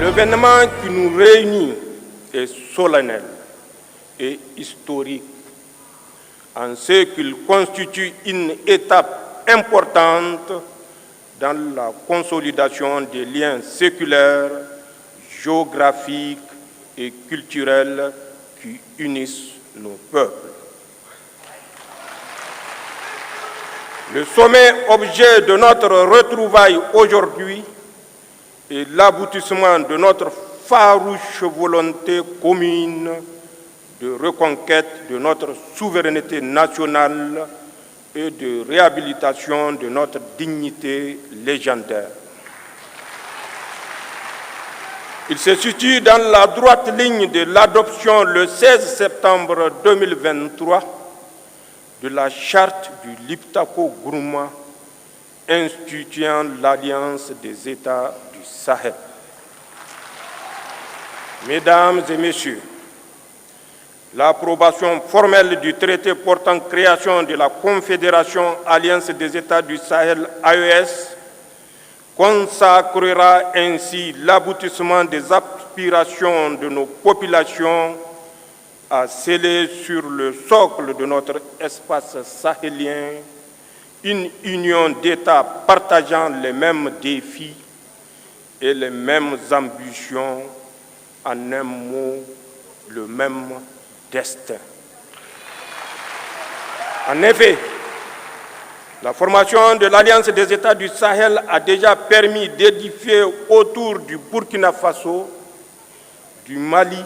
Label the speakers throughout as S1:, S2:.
S1: L'événement qui nous réunit est solennel et historique en ce qu'il constitue une étape importante dans la consolidation des liens séculaires, géographiques et culturels qui unissent nos peuples. Le sommet objet de notre retrouvaille aujourd'hui est l'aboutissement de notre farouche volonté commune de reconquête de notre souveraineté nationale et de réhabilitation de notre dignité légendaire. Il se situe dans la droite ligne de l'adoption le 16 septembre 2023 de la charte du Liptako-Gourma instituant l'Alliance des États du Sahel. Mesdames et Messieurs, l'approbation formelle du traité portant création de la Confédération Alliance des États du Sahel AES consacrera ainsi l'aboutissement des aspirations de nos populations à sceller sur le socle de notre espace sahélien une union d'États partageant les mêmes défis et les mêmes ambitions, en un mot, le même destin. En effet, la formation de l'Alliance des États du Sahel a déjà permis d'édifier autour du Burkina Faso, du Mali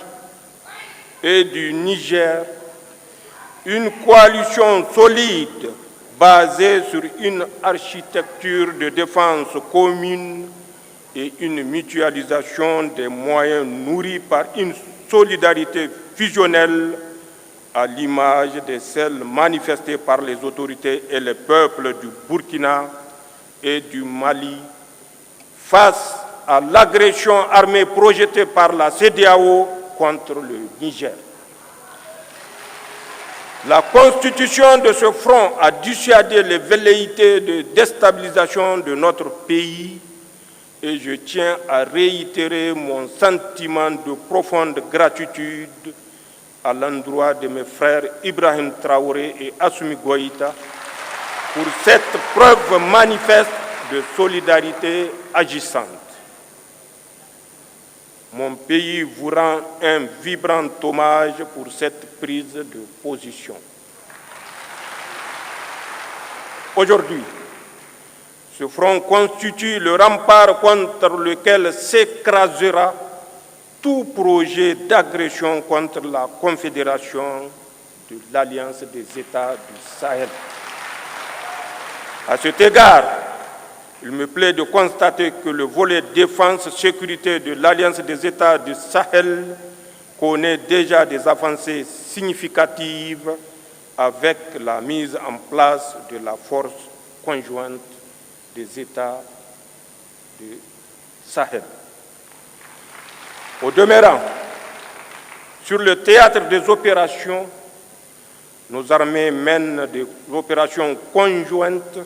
S1: et du Niger une coalition solide basée sur une architecture de défense commune et une mutualisation des moyens nourris par une solidarité fusionnelle à l'image de celle manifestée par les autorités et les peuples du Burkina et du Mali face à l'agression armée projetée par la CEDEAO contre le Niger. La constitution de ce front a dissuadé les velléités de déstabilisation de notre pays et je tiens à réitérer mon sentiment de profonde gratitude à l'endroit de mes frères Ibrahim Traoré et Assimi Goïta pour cette preuve manifeste de solidarité agissante. Mon pays vous rend un vibrant hommage pour cette prise de position. Aujourd'hui, ce front constitue le rempart contre lequel s'écrasera tout projet d'agression contre la Confédération de l'Alliance des États du Sahel. À cet égard, il me plaît de constater que le volet défense-sécurité de l'Alliance des États du Sahel connaît déjà des avancées significatives avec la mise en place de la force conjointe des États du Sahel. Au demeurant, sur le théâtre des opérations, nos armées mènent des opérations conjointes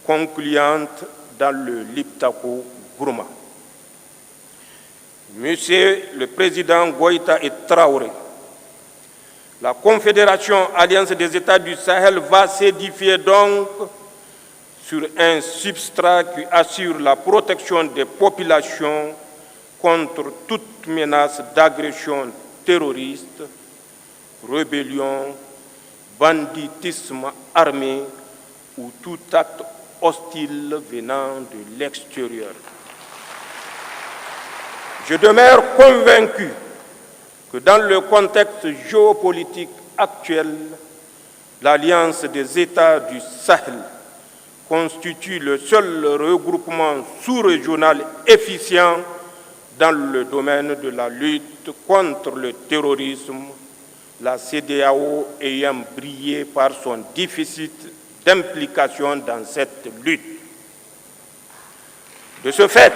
S1: concluantes dans le Liptako-Gourma. Monsieur le Président Goïta et Traoré, la Confédération Alliance des États du Sahel va s'édifier donc sur un substrat qui assure la protection des populations contre toute menace d'agression terroriste, rébellion, banditisme armé ou tout acte hostile venant de l'extérieur. Je demeure convaincu que dans le contexte géopolitique actuel, l'Alliance des États du Sahel constitue le seul regroupement sous-régional efficient dans le domaine de la lutte contre le terrorisme, la CEDEAO ayant brillé par son déficit d'implication dans cette lutte. De ce fait,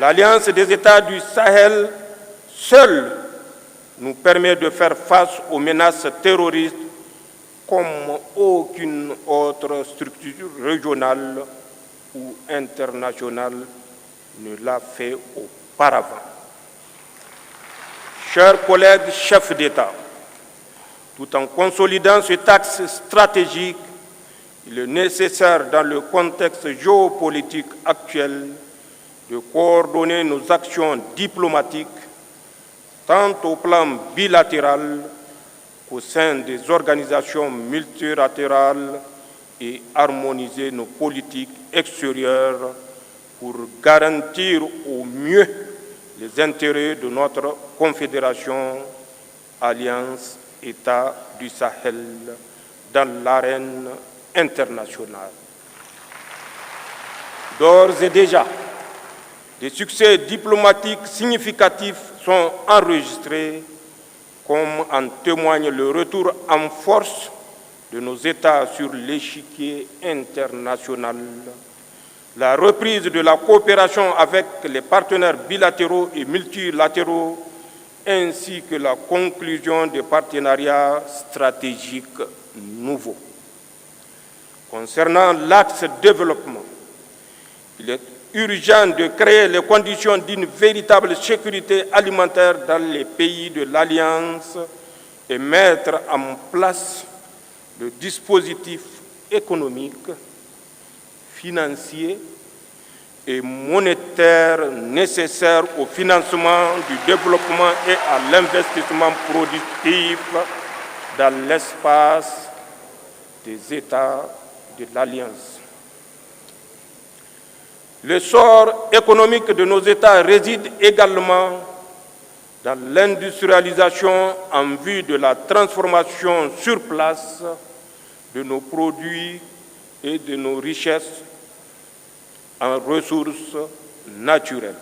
S1: l'Alliance des États du Sahel seule nous permet de faire face aux menaces terroristes comme aucune autre structure régionale ou internationale ne l'a fait auparavant. Chers collègues chefs d'État, tout en consolidant cet axe stratégique, il est nécessaire, dans le contexte géopolitique actuel, de coordonner nos actions diplomatiques, tant au plan bilatéral qu'au sein des organisations multilatérales, et harmoniser nos politiques extérieures pour garantir au mieux les intérêts de notre confédération, alliance États du Sahel, dans l'arène internationale. D'ores et déjà, des succès diplomatiques significatifs sont enregistrés, comme en témoigne le retour en force de nos États sur l'échiquier international, la reprise de la coopération avec les partenaires bilatéraux et multilatéraux, ainsi que la conclusion des partenariats stratégiques nouveaux. Concernant l'axe développement, il est urgent de créer les conditions d'une véritable sécurité alimentaire dans les pays de l'Alliance et mettre en place le dispositif économique, financier et monétaire nécessaire au financement du développement et à l'investissement productif dans l'espace des États de l'Alliance. L'essor économique de nos États réside également dans l'industrialisation en vue de la transformation sur place de nos produits et de nos richesses en ressources naturelles.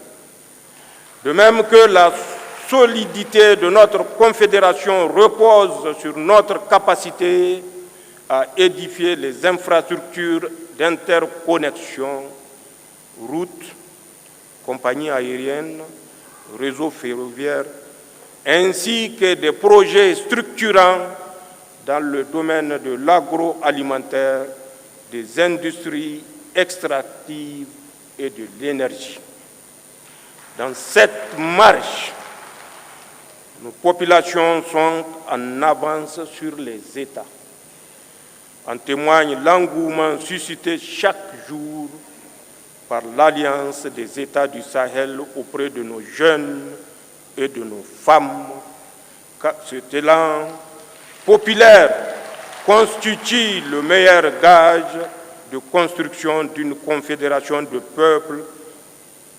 S1: De même que la solidité de notre confédération repose sur notre capacité à édifier les infrastructures d'interconnexion, routes, compagnies aériennes, réseaux ferroviaires, ainsi que des projets structurants dans le domaine de l'agroalimentaire, des industries extractives et de l'énergie. Dans cette marche, nos populations sont en avance sur les États. En témoigne l'engouement suscité chaque jour par l'Alliance des États du Sahel auprès de nos jeunes et de nos femmes, car cet élan populaire constitue le meilleur gage de construction d'une confédération de peuples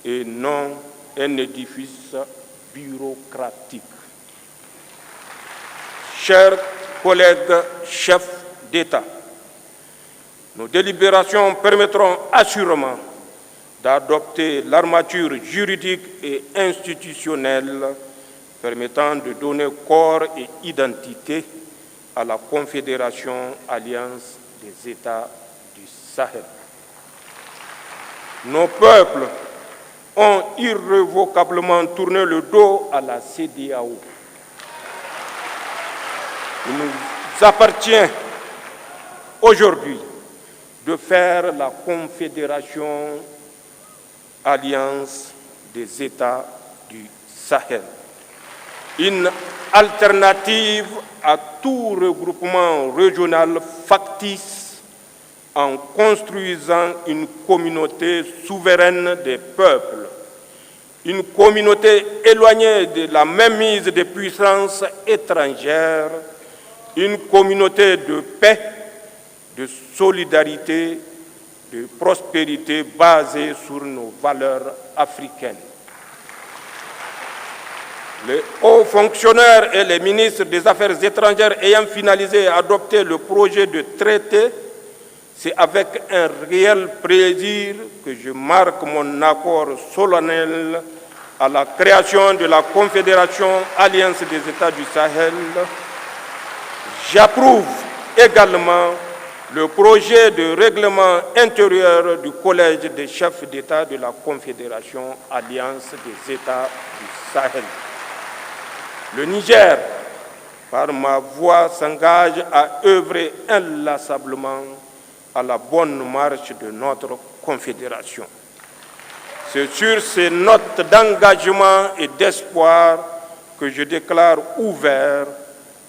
S1: et non un édifice bureaucratique. Chers collègues chefs d'État, nos délibérations permettront assurément d'adopter l'armature juridique et institutionnelle permettant de donner corps et identité à la Confédération Alliance des États du Sahel. Nos peuples ont irrévocablement tourné le dos à la CEDEAO. Il nous appartient aujourd'hui de faire la Confédération Alliance des États du Sahel, une alternative à tout regroupement régional factice en construisant une communauté souveraine des peuples, une communauté éloignée de la mainmise des puissances étrangères, une communauté de paix, de solidarité, de prospérité basée sur nos valeurs africaines. Les hauts fonctionnaires et les ministres des Affaires étrangères ayant finalisé et adopté le projet de traité, c'est avec un réel plaisir que je marque mon accord solennel à la création de la Confédération Alliance des États du Sahel. J'approuve également le projet de règlement intérieur du Collège des chefs d'État de la Confédération Alliance des États du Sahel. Le Niger, par ma voix, s'engage à œuvrer inlassablement à la bonne marche de notre Confédération. C'est sur ces notes d'engagement et d'espoir que je déclare ouvert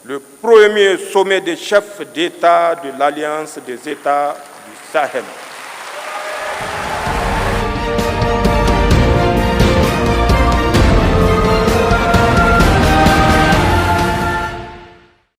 S1: le premier sommet des chefs d'État de l'Alliance des États du Sahel.